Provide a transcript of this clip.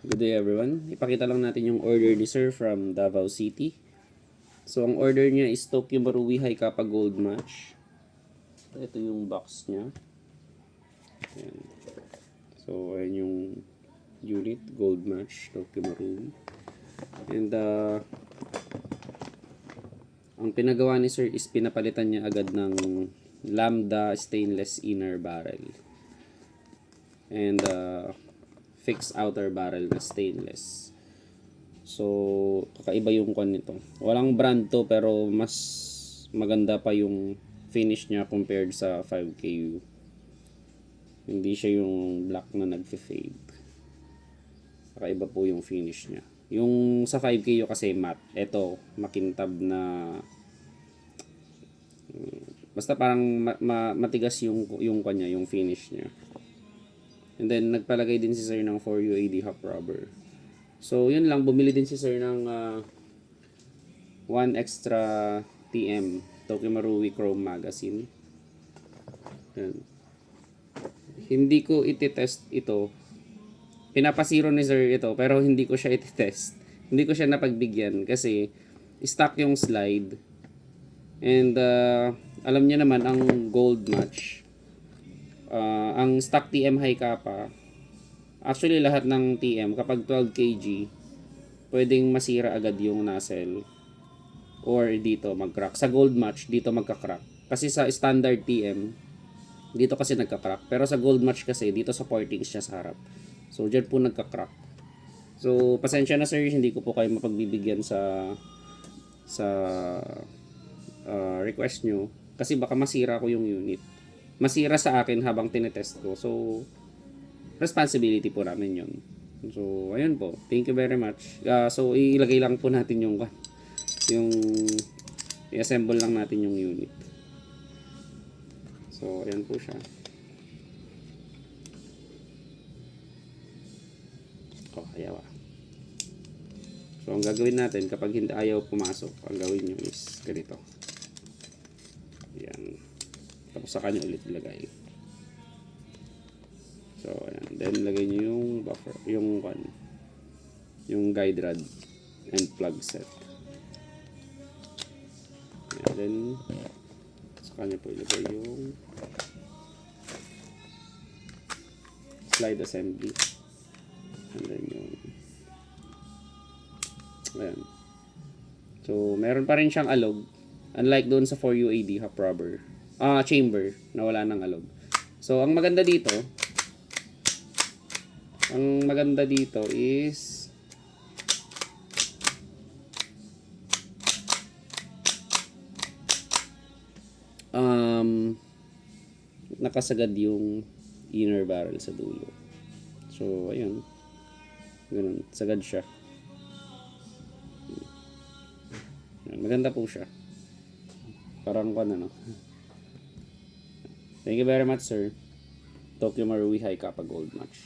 Good day everyone. Ipakita lang natin yung order ni Sir from Davao City. So ang order niya is Tokyo Marui High Kappa Gold Match. Ito yung box niya. Ayan. So ayan yung unit, Gold Match, Tokyo Marui. And ang pinagawa ni Sir is pinapalitan niya agad ng Lambda stainless inner barrel. And fixed outer barrel na stainless. So, kakaiba yung kwan nito. Walang brand to pero mas maganda pa yung finish niya compared sa 5KU. Hindi siya yung black na nagfe-fade. Kakaiba po yung finish niya. Yung sa 5KU kasi matte. Ito, makintab na basta parang matigas yung kanya, yung finish niya. And then, nagpalagay din si Sir ng 4UAD hop rubber. So, yun lang. Bumili din si Sir ng 1 extra TM Tokyo Marui Chrome Magazine. Yan. Hindi ko iti-test ito. Pinapasiro ni Sir ito, pero hindi ko siya iti-test. Hindi ko siya napagbigyan kasi stock yung slide. And alam niya naman ang gold match. Ang stock TM high kappa, actually lahat ng TM kapag 12 kg pwedeng masira agad yung nozzle or dito mag-crack. Sa gold match dito magka-crack. Kasi sa standard TM dito kasi nagka-crack. Pero sa gold match kasi dito sa portings siya sa harap. So diyan po nagka-crack. So pasensya na sir, hindi ko po kayo mapagbibigyan sa request nyo kasi baka masira ko yung unit. Masira sa akin habang tinetest ko. So, responsibility po namin yun. So, ayun po. Thank you very much. So, ilagay lang po natin yung i-assemble lang natin yung unit. So, ayan po siya. Ayaw. So, ang gagawin natin kapag hindi ayaw pumasok, ang gawin nyo is ganito. Ayan. Tapos sa kanya ulit ilagay. So, ayan. Then, lagay nyo yung buffer, yung guide rod and plug set. And then, sa kanya po ilagay yung slide assembly. And then yung ayan. So, meron pa rin siyang alog. Unlike doon sa 4UAD hop rubber. Chamber na wala ng alog. So, ang maganda dito is nakasagad yung inner barrel sa dulo. So, ayun. Ganun. Sagad siya. Maganda po siya. Parang ano. Thank you very much, sir. Tokyo Marui High Kappa Gold Match.